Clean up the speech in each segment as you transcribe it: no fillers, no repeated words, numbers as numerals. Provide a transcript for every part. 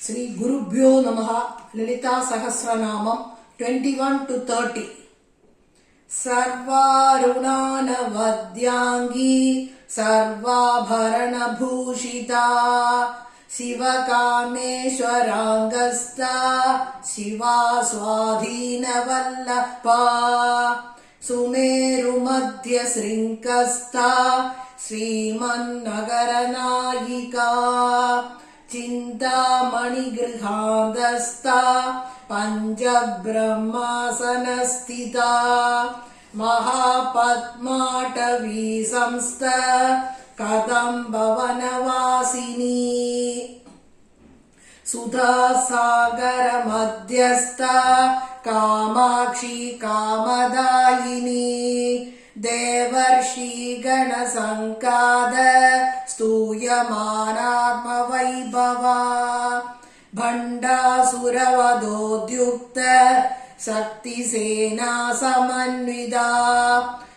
Sri Gurubhyo Namaha. Lalita Sahasranamam 21 to 30. Sarvarunana Vadyangi Sarvabharana Bhushita Shiva Kameshwarangasta Shiva Swadhina Vallabha Sumeru Madhya Srinkasta Sriman Nagaranayika Chintamani Grihadasta Panchabrahmasanastita Mahapadmatavi Samsta Kadambavanavasini Sudha Sagara Madhyasta Kamakshi Kamadayini Devarshi Gana Sankada Stuyamanatma Vaibhava Bhandasuravadodhyukta Shakti Sena Samanvida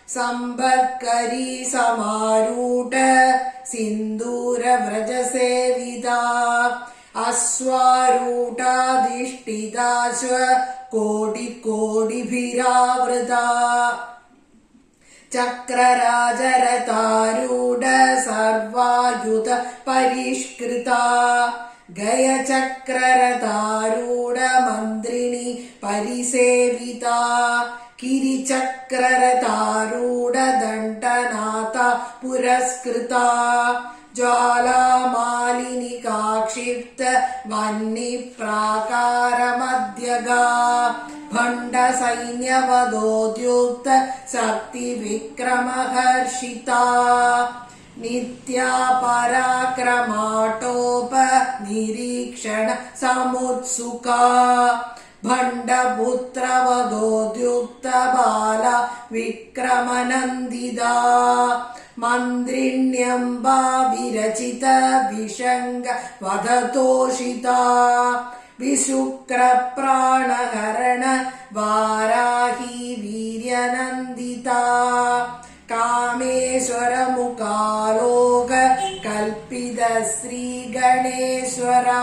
Sambhatkari Samaruta Sindura Vrajasevida Aswaruta Dishtidashva Kodi Kodi Bhiravrata Chakrarajarataruda Sarvayuta Parishkrita Gaya Chakrarataruda Mandrini Parisevita Kiri Chakrarataruda Dantanata Puraskrita Jala Malini Kakshipta Vanni Prakara Madhyaga Bhanda Sainya Vadodyukta Shakti Vikrama Harshita Nitya Parakramaatopa Nirikshana Samutsuka Bhanda Putra Vadodyukta Bala Vikramanandida Mandrinyamba Virachita Vishanga Vadatoshita Vishukra Pranaharana Varahi Viryanandita Kameshwara Mukaloka Kalpida Sri Ganeshwara